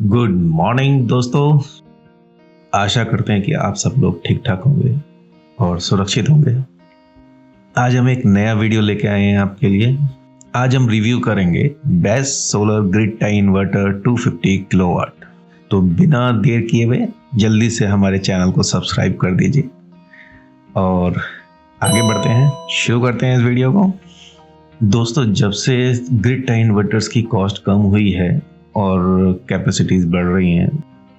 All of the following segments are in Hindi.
गुड मॉर्निंग दोस्तों। आशा करते हैं कि आप सब लोग ठीक ठाक होंगे और सुरक्षित होंगे। आज हम एक नया वीडियो लेके आए हैं आपके लिए। आज हम रिव्यू करेंगे best solar grid tie inverter 250 kilowatt. तो बिना देर किए हुए जल्दी से हमारे चैनल को सब्सक्राइब कर दीजिए और आगे बढ़ते हैं, शुरू करते हैं इस वीडियो को। दोस्तों, जब से ग्रिड टाई इन्वर्टर्स की कॉस्ट कम हुई है और कैपेसिटीज बढ़ रही हैं,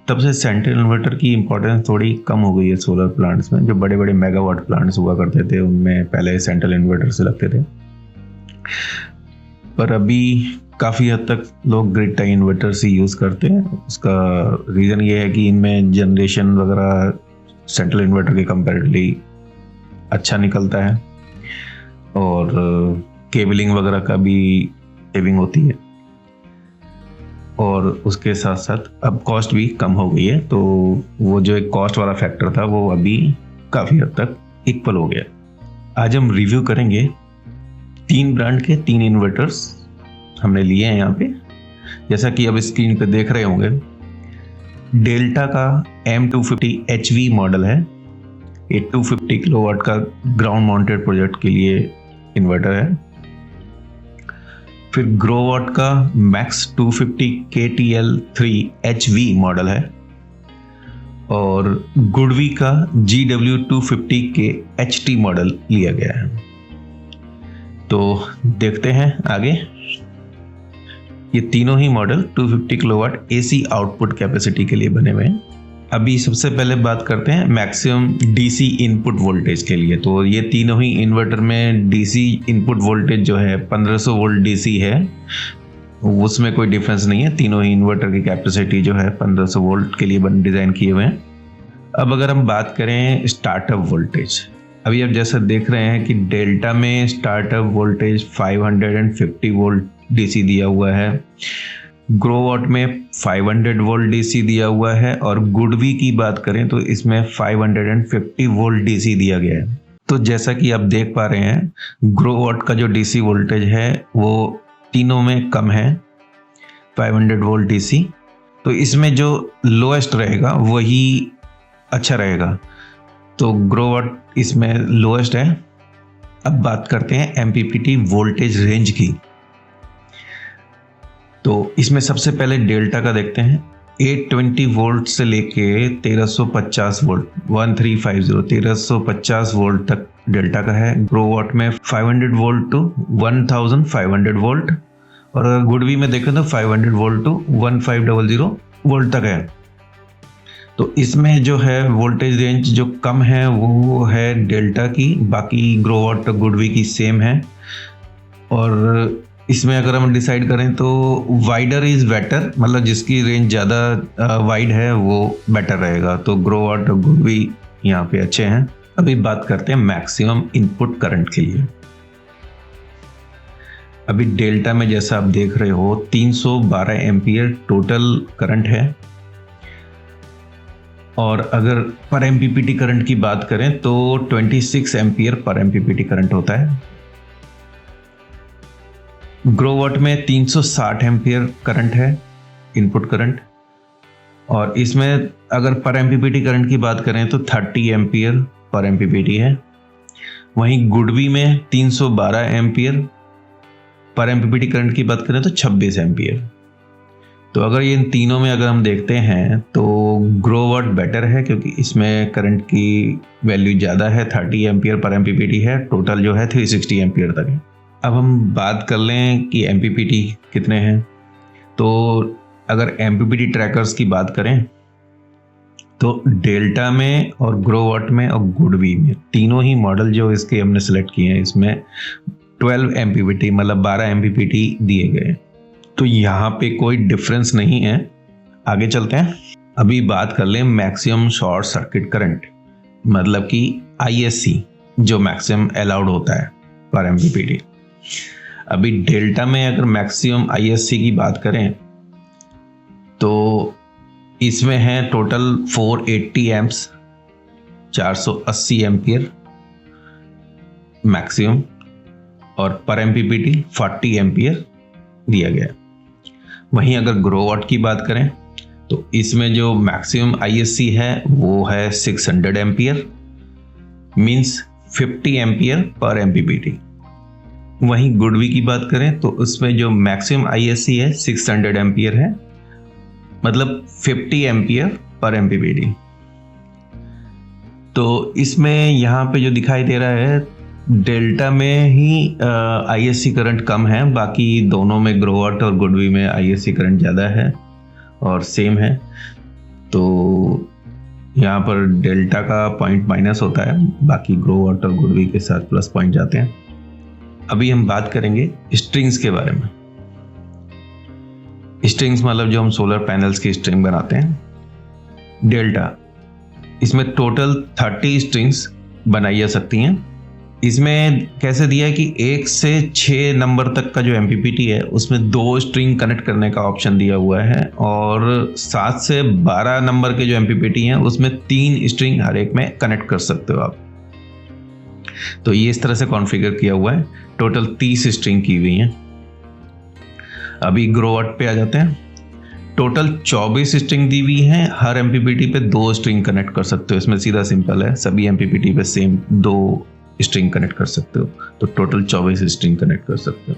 तब से सेंट्रल इन्वर्टर की इंपॉर्टेंस थोड़ी कम हो गई है सोलर प्लांट्स में। जो बड़े बड़े मेगावाट प्लांट्स हुआ करते थे उनमें पहले सेंट्रल इन्वर्टर से लगते थे, पर अभी काफ़ी हद तक लोग ग्रिड टाई इन्वर्टर से यूज़ करते हैं। उसका रीज़न ये है कि इनमें जनरेशन वगैरह सेंट्रल इन्वर्टर के कंपैरेटिवली अच्छा निकलता है और केबलिंग वगैरह का भी सेविंग होती है, और उसके साथ साथ अब कॉस्ट भी कम हो गई है। तो वो जो एक कॉस्ट वाला फैक्टर था वो अभी काफ़ी हद तक इक्वल हो गया। आज हम रिव्यू करेंगे 3 ब्रांड के 3 इन्वर्टर्स हमने लिए हैं यहाँ पे, जैसा कि अब स्क्रीन पे देख रहे होंगे। डेल्टा का M250 HV मॉडल है। ये 250 किलोवाट का ग्राउंड माउंटेड प्रोजेक्ट के लिए इन्वर्टर है। फिर ग्रोवाट का मैक्स 250 KTL3 HV मॉडल है और गुडवी का GW250K HT मॉडल लिया गया है। तो देखते हैं आगे। ये तीनों ही model 250 kilowatt AC output capacity के लिए बने हुए हैं। अभी सबसे पहले बात करते हैं मैक्सिमम DC इनपुट वोल्टेज के लिए। तो ये तीनों ही इन्वर्टर में DC इनपुट वोल्टेज जो है 1500 वोल्ट DC है, उसमें कोई डिफरेंस नहीं है। तीनों ही इन्वर्टर की कैपेसिटी जो है 1500 वोल्ट के लिए डिज़ाइन किए हुए हैं। अब अगर हम बात करें स्टार्टअप वोल्टेज, अभी आप जैसा देख रहे हैं कि डेल्टा में स्टार्टअप वोल्टेज 550 वोल्ट DC दिया हुआ है, ग्रोवाट में 500 वोल्ट DC दिया हुआ है, और गुडवी की बात करें तो इसमें 550 वोल्ट DC दिया गया है। तो जैसा कि आप देख पा रहे हैं, ग्रोवाट का जो DC वोल्टेज है वो तीनों में कम है, 500 वोल्ट DC। तो इसमें जो लोएस्ट रहेगा वही अच्छा रहेगा। तो ग्रोवाट इसमें लोएस्ट है। अब बात करते हैं MPPT वोल्टेज रेंज की। तो इसमें सबसे पहले डेल्टा का देखते हैं। 820 वोल्ट से लेके 1350 वोल्ट 1350 वोल्ट तक डेल्टा का है। ग्रोवाट में 500 वोल्ट टू 1500 वोल्ट, और अगर गुडवी में देखें तो 500 वोल्ट टू 1500 वोल्ट तक है। तो इसमें जो है वोल्टेज रेंज जो कम है वो है डेल्टा की, बाकी ग्रोवाट और गुडवी की सेम है। और इसमें अगर हम डिसाइड करें तो वाइडर इज़ बेटर, मतलब जिसकी रेंज ज़्यादा वाइड है वो बेटर रहेगा। तो ग्रोवाट और गुडवी यहाँ पे अच्छे हैं। अभी बात करते हैं मैक्सिमम इनपुट करंट के लिए। अभी डेल्टा में जैसा आप देख रहे हो 312 एम्पियर टोटल करंट है, और अगर पर MPPT करंट की बात करें तो 26 एम्पियर पर MPPT करंट होता है। ग्रोवाट में 360 एम्पियर करंट है इनपुट करंट, और इसमें अगर पर MPPT करंट की बात करें तो 30 एम्पियर पर MPPT है। वहीं गुडवी में 312 एम्पियर पर MPPT करंट की बात करें तो 26 एम्पियर। तो अगर ये इन तीनों में अगर हम देखते हैं तो ग्रोवाट बेटर है, क्योंकि इसमें करंट की वैल्यू ज़्यादा है, 30 एम्पियर पर MPPT है, टोटल जो है 360 एम्पियर तक है। अब हम बात कर लें कि MPPT कितने हैं। तो अगर MPPT ट्रैकर्स की बात करें तो डेल्टा में और ग्रोवाट में और गुडवी में तीनों ही मॉडल जो इसके हमने सेलेक्ट किए हैं, इसमें 12 MPPT मतलब 12 MPPT दिए गए। तो यहाँ पे कोई डिफरेंस नहीं है। आगे चलते हैं। अभी बात कर लें मैक्सिमम शॉर्ट सर्किट करंट, मतलब कि ISC जो मैक्सिमम अलाउड होता है पर MPPT। अभी डेल्टा में अगर मैक्सिमम ISC की बात करें तो इसमें है टोटल 480 एम्प्स, 480 एम्पियर मैक्सिमम, और पर MPPT 40 एम्पियर दिया गया। वहीं अगर ग्रोवाट की बात करें तो इसमें जो मैक्सिमम ISC है वो है 600 ampere, means 50 ampere per MPPT। वहीं गुडवी की बात करें तो उसमें जो मैक्सिमम ISC है 600 एम्पियर है, मतलब 50 एम्पियर पर MPPT। तो इसमें यहाँ पे जो दिखाई दे रहा है डेल्टा में ही ISC करंट कम है, बाकी दोनों में ग्रोवाट और गुडवी में ISC करंट ज़्यादा है और सेम है। तो यहाँ पर डेल्टा का पॉइंट माइनस होता है, बाकी ग्रोवाट और गुडवी के साथ प्लस पॉइंट जाते हैं। अभी हम बात करेंगे स्ट्रिंग्स के बारे में। स्ट्रिंग्स मतलब जो हम सोलर पैनल्स की स्ट्रिंग बनाते हैं। डेल्टा, इसमें टोटल 30 स्ट्रिंग्स बनाई जा सकती हैं। इसमें कैसे दिया है कि 1 से 6 नंबर तक का जो MPPT है उसमें 2 स्ट्रिंग कनेक्ट करने का ऑप्शन दिया हुआ है, और 7 से 12 नंबर के जो MPPT हैं उसमें 3 स्ट्रिंग हर एक में कनेक्ट कर सकते हो आप। तो ये इस तरह से कॉन्फ़िगर किया हुआ है। टोटल 30 स्ट्रिंग की हुई हैं। अभी ग्रोवाट पे आ जाते हैं। टोटल 24 स्ट्रिंग दी हुई हैं, हर MPPT पे 2 स्ट्रिंग कनेक्ट कर सकते हो। इसमें सीधा सिंपल है, सभी MPPT पे सेम 2 स्ट्रिंग कनेक्ट कर सकते हो, तो टोटल 24 स्ट्रिंग कनेक्ट कर सकते हो।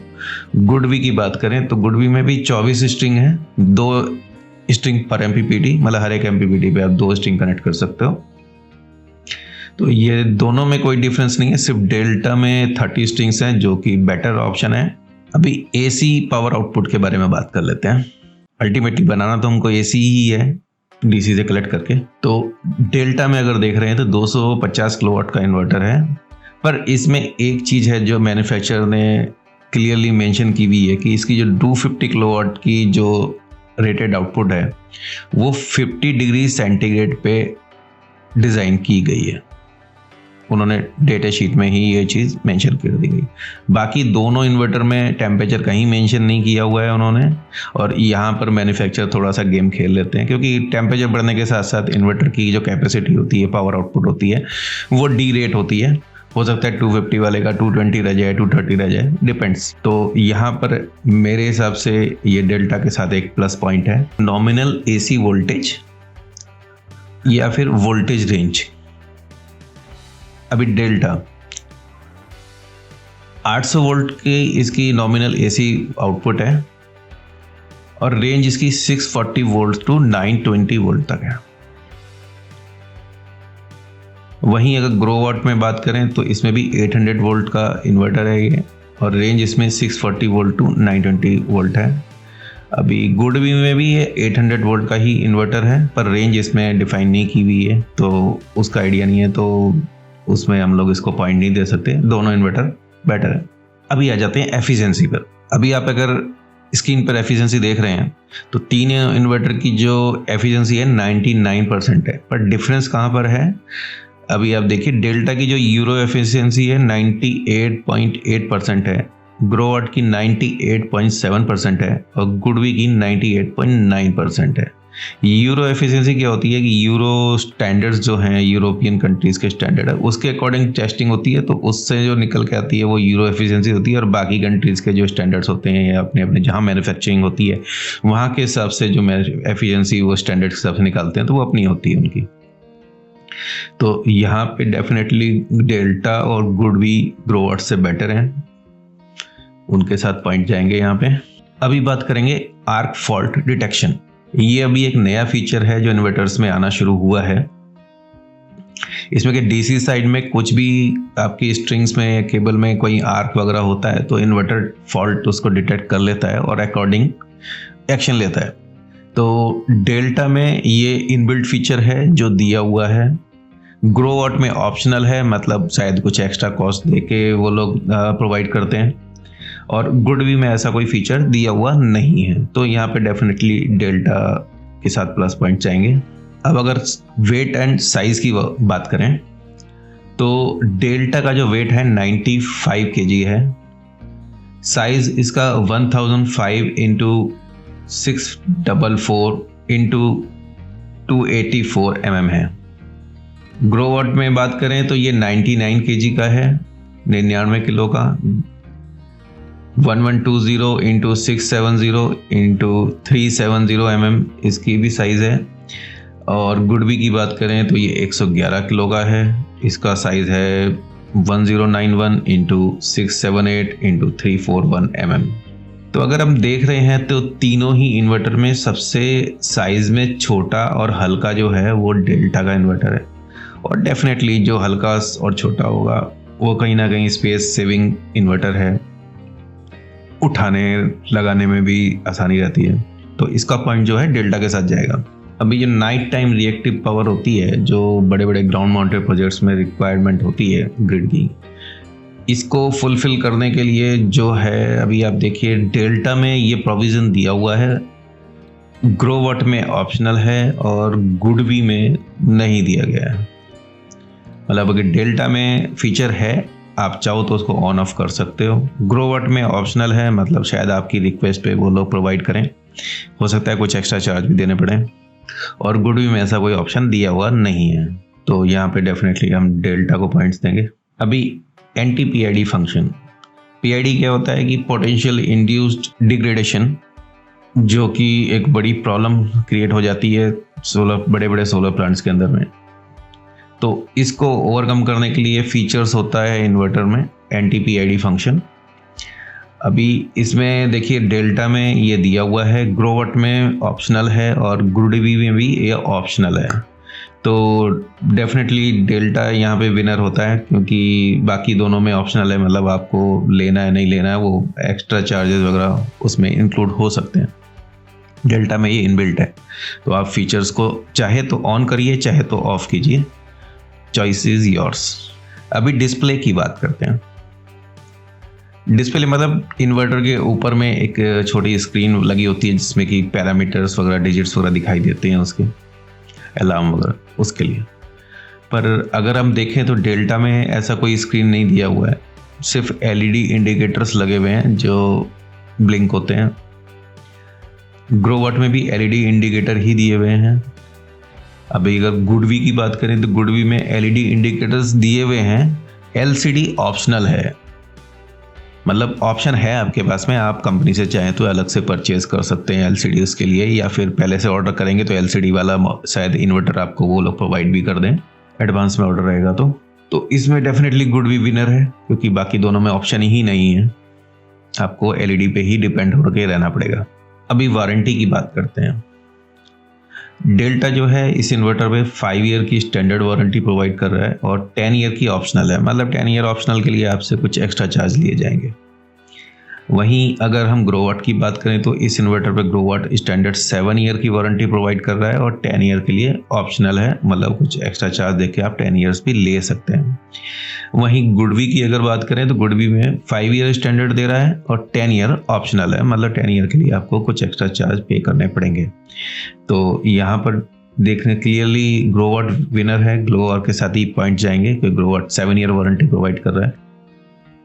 गुडवी की बात करें तो गुडवी में भी 24 स्ट्रिंग है, 2 स्ट्रिंग पर MPPT, मतलब हर एक MPPT पे आप 2 स्ट्रिंग कनेक्ट कर सकते हो। तो ये दोनों में कोई डिफरेंस नहीं है, सिर्फ डेल्टा में 30 स्ट्रिंग्स हैं जो कि बेटर ऑप्शन है। अभी AC पावर आउटपुट के बारे में बात कर लेते हैं। अल्टीमेटली बनाना तो हमको AC ही है, DC से कलेक्ट करके। तो डेल्टा में अगर देख रहे हैं तो 250 किलोवाट का इन्वर्टर है, पर इसमें एक चीज़ है जो मैन्युफैक्चरर ने क्लियरली मेंशन की हुई है कि इसकी जो 250 किलोवाट की जो रेटेड आउटपुट है वो 50 डिग्री सेंटीग्रेड पे डिज़ाइन की गई है। उन्होंने डेटा शीट में ही ये चीज़ मेंशन कर दी गई। बाकी दोनों इन्वर्टर में टेम्परेचर कहीं मेंशन नहीं किया हुआ है उन्होंने, और यहाँ पर मैन्युफैक्चरर थोड़ा सा गेम खेल लेते हैं, क्योंकि टेम्परेचर बढ़ने के साथ साथ इन्वर्टर की जो कैपेसिटी होती है, पावर आउटपुट होती है, वो डी रेट होती है। हो सकता है 250 वाले का 220 रह जाए, 230 रह जाए, डिपेंड्स। तो यहाँ पर मेरे हिसाब से ये डेल्टा के साथ एक प्लस पॉइंट है। नॉमिनल AC वोल्टेज या फिर वोल्टेज रेंज। अभी डेल्टा 800 वोल्ट की इसकी नॉमिनल AC आउटपुट है, और रेंज इसकी 640 वोल्ट टू 920 वोल्ट तक है। वहीं अगर ग्रोवाट में बात करें तो इसमें भी 800 वोल्ट का इन्वर्टर है ये, और रेंज इसमें 640 वोल्ट टू 920 वोल्ट है। अभी गुडवी में भी ये 800 वोल्ट का ही इन्वर्टर है, पर रेंज इसमें डिफाइन नहीं की हुई है, तो उसका आइडिया नहीं है, तो उसमें हम लोग इसको पॉइंट नहीं दे सकते। दोनों इन्वर्टर बेटर है। अभी आ जाते हैं एफिशिएंसी पर। अभी आप अगर स्क्रीन पर एफिशिएंसी देख रहे हैं तो 3 इन्वर्टर की जो एफिशिएंसी है 99% है, पर डिफरेंस कहाँ पर है? अभी आप देखिए, डेल्टा की जो यूरो एफिशिएंसी है 98.8% है, ग्रोवाट की 98.7% है, और गुडवी की 98.9% है। यूरो एफिशिएंसी क्या होती है कि यूरो स्टैंडर्ड्स जो हैं, यूरोपियन कंट्रीज़ के स्टैंडर्ड है, उसके अकॉर्डिंग टेस्टिंग होती है, तो उससे जो निकल के आती है वो यूरो एफिशिएंसी होती है। और बाकी कंट्रीज़ के जो स्टैंडर्ड्स होते हैं या अपने अपने जहाँ मैन्युफैक्चरिंग होती है वहाँ के हिसाब से जो एफिशिएंसी वो स्टैंडर्ड के हिसाब से निकालते हैं, तो वो अपनी होती है उनकी। तो यहाँ पे डेफिनेटली डेल्टा और गुडवी ग्रोवाट से बेटर हैं, उनके साथ पॉइंट जाएंगे यहाँ पे। अभी बात करेंगे आर्क फॉल्ट डिटेक्शन। ये अभी एक नया फीचर है जो इन्वर्टर्स में आना शुरू हुआ है। इसमें कि DC साइड में कुछ भी आपकी स्ट्रिंग्स में या केबल में कोई आर्क वगैरह होता है तो इन्वर्टर फॉल्ट उसको डिटेक्ट कर लेता है और अकॉर्डिंग एक्शन लेता है। तो डेल्टा में ये इनबिल्ट फीचर है जो दिया हुआ है। ग्रोवाट में ऑप्शनल है, मतलब शायद कुछ एक्स्ट्रा कॉस्ट दे के वो लोग प्रोवाइड करते हैं, और गुडवी में ऐसा कोई फीचर दिया हुआ नहीं है। तो यहाँ पे डेफिनेटली डेल्टा के साथ प्लस पॉइंट जाएंगे। अब अगर वेट एंड साइज की बात करें तो डेल्टा का जो वेट है 95 kg है। साइज इसका 1005 इंटू 644 इंटू 284 mm है। ग्रोवाट में बात करें तो ये 99 kg का है, 99 किलो का। 1120 इंटू 670 इंटू 370 mm इसकी भी साइज़ है। और गुडवी की बात करें तो ये 111 किलो का है। इसका साइज़ है 1091 इंटू 678 इंटू 341 mm। तो अगर हम देख रहे हैं तो तीनों ही इन्वर्टर में सबसे साइज़ में छोटा और हल्का जो है वो डेल्टा का इन्वर्टर है। और डेफिनेटली जो हल्का और छोटा होगा वो कहीं ना कहीं स्पेस सेविंग इन्वर्टर है, उठाने लगाने में भी आसानी रहती है। तो इसका पॉइंट जो है डेल्टा के साथ जाएगा। अभी जो नाइट टाइम रिएक्टिव पावर होती है, जो बड़े बड़े ग्राउंड माउंटेड प्रोजेक्ट्स में रिक्वायरमेंट होती है ग्रिड की, इसको फुलफिल करने के लिए जो है अभी आप देखिए डेल्टा में ये प्रोविज़न दिया हुआ है, ग्रोवट में ऑप्शनल है और गुडवी में नहीं दिया गया है। मतलब अगर डेल्टा में फीचर है, आप चाहो तो उसको ऑन ऑफ कर सकते हो। ग्रोवट में ऑप्शनल है, मतलब शायद आपकी रिक्वेस्ट पे वो लोग प्रोवाइड करें, हो सकता है कुछ एक्स्ट्रा चार्ज भी देने पड़े। और गुडवी में ऐसा कोई ऑप्शन दिया हुआ नहीं है, तो यहाँ पे डेफिनेटली हम डेल्टा को पॉइंट्स देंगे। अभी एंटी पीआईडी फंक्शन, पीआईडी क्या होता है कि पोटेंशियल इंड्यूस्ड डिग्रेडेशन, जो कि एक बड़ी प्रॉब्लम क्रिएट हो जाती है बड़े बड़े सोलर प्लांट्स के अंदर में। तो इसको ओवरकम करने के लिए फीचर्स होता है इन्वर्टर में एंटी पीआईडी फंक्शन। अभी इसमें देखिए डेल्टा में ये दिया हुआ है, ग्रोवट में ऑप्शनल है और गुडवी में भी ये ऑप्शनल है। तो डेफिनेटली डेल्टा यहाँ पे विनर होता है, क्योंकि बाकी दोनों में ऑप्शनल है, मतलब आपको लेना है नहीं लेना है, वो एक्स्ट्रा चार्जेस वगैरह उसमें इंक्लूड हो सकते हैं। डेल्टा में ये इनबिल्ट है, तो आप फीचर्स को चाहे तो ऑन करिए चाहे तो ऑफ कीजिए, चॉइस इज योर्स। अभी डिस्प्ले की बात करते हैं। डिस्प्ले मतलब इन्वर्टर के ऊपर में एक छोटी स्क्रीन लगी होती है जिसमें कि पैरामीटर्स वगैरह, डिजिट्स वगैरह दिखाई देते हैं, उसके अलार्म वगैरह, उसके लिए। पर अगर हम देखें तो डेल्टा में ऐसा कोई स्क्रीन नहीं दिया हुआ है, सिर्फ एलईडी इंडिकेटर्स लगे हुए हैं जो ब्लिंक होते हैं। ग्रोवट में भी एलईडी इंडिकेटर ही दिए हुए हैं। अभी अगर गुडवी की बात करें तो गुडवी में एलईडी इंडिकेटर्स दिए हुए हैं, एलसीडी ऑप्शनल है। मतलब ऑप्शन है आपके पास में, आप कंपनी से चाहें तो अलग से परचेज कर सकते हैं एलसीडी उसके लिए, या फिर पहले से ऑर्डर करेंगे तो एलसीडी वाला शायद इन्वर्टर आपको वो लोग प्रोवाइड भी कर दें, एडवांस में ऑर्डर रहेगा तो इसमें डेफिनेटली गुडवी विनर है, क्योंकि बाकी दोनों में ऑप्शन ही नहीं है, आपको एलईडी पे ही डिपेंड होकर रहना पड़ेगा। अभी वारंटी की बात करते हैं। डेल्टा जो है इस इन्वर्टर में 5 ईयर की स्टैंडर्ड वारंटी प्रोवाइड कर रहा है और 10 ईयर की ऑप्शनल है, मतलब 10 ईयर ऑप्शनल के लिए आपसे कुछ एक्स्ट्रा चार्ज लिए जाएंगे। वहीं अगर हम ग्रोवट की बात करें तो इस इन्वर्टर पे ग्रोवट स्टैंडर्ड 7 ईयर की वारंटी प्रोवाइड कर रहा है और 10 ईयर के लिए ऑप्शनल है, मतलब कुछ एक्स्ट्रा चार्ज देके आप 10 ईयर्स भी ले सकते हैं। वहीं गुडवी की अगर बात करें तो गुडवी में 5 ईयर स्टैंडर्ड दे रहा है और 10 ईयर ऑप्शनल है, मतलब 10 ईयर के लिए आपको कुछ एक्स्ट्रा चार्ज पे करने पड़ेंगे। तो यहाँ पर देखने क्लियरली ग्रोवट विनर है, ग्लोअर के साथ ही पॉइंट जाएंगे क्योंकि ग्रोवट 7 ईयर वारंटी प्रोवाइड कर रहा है।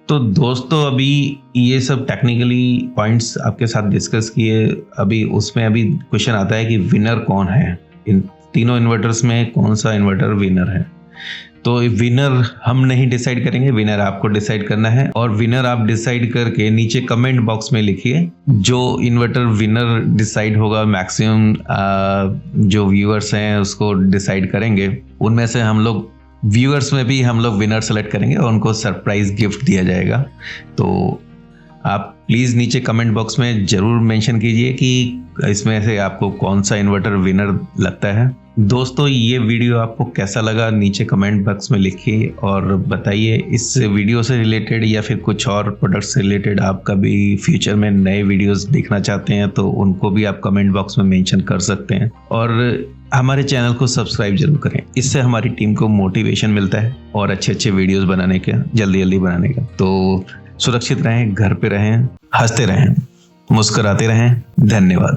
तो दोस्तों अभी ये सब टेक्निकली पॉइंट्स आपके साथ डिस्कस किए। अभी उसमें अभी क्वेश्चन आता है कि विनर कौन है, इन तीनों इन्वर्टर्स में कौन सा इन्वर्टर विनर है। तो विनर हम नहीं डिसाइड करेंगे, विनर आपको डिसाइड करना है। और विनर आप डिसाइड करके नीचे कमेंट बॉक्स में लिखिए। जो इन्वर्टर विनर डिसाइड होगा, मैक्सिमम जो व्यूअर्स हैं उसको डिसाइड करेंगे, उनमें से हम लोग व्यूअर्स में भी हम लोग विनर सेलेक्ट करेंगे और उनको सरप्राइज गिफ्ट दिया जाएगा। तो आप प्लीज़ नीचे कमेंट बॉक्स में ज़रूर मेंशन कीजिए कि इसमें से आपको कौन सा इन्वर्टर विनर लगता है। दोस्तों ये वीडियो आपको कैसा लगा नीचे कमेंट बॉक्स में लिखिए और बताइए। इस वीडियो से रिलेटेड या फिर कुछ और प्रोडक्ट से रिलेटेड आप कभी फ्यूचर में नए वीडियोस देखना चाहते हैं तो उनको भी आप कमेंट बॉक्स में मेंशन कर सकते हैं। और हमारे चैनल को सब्सक्राइब जरूर करें, इससे हमारी टीम को मोटिवेशन मिलता है और अच्छे अच्छे वीडियोस बनाने का, जल्दी बनाने का। तो सुरक्षित रहें, घर पे रहें, हंसते रहें, मुस्कुराते रहें। धन्यवाद।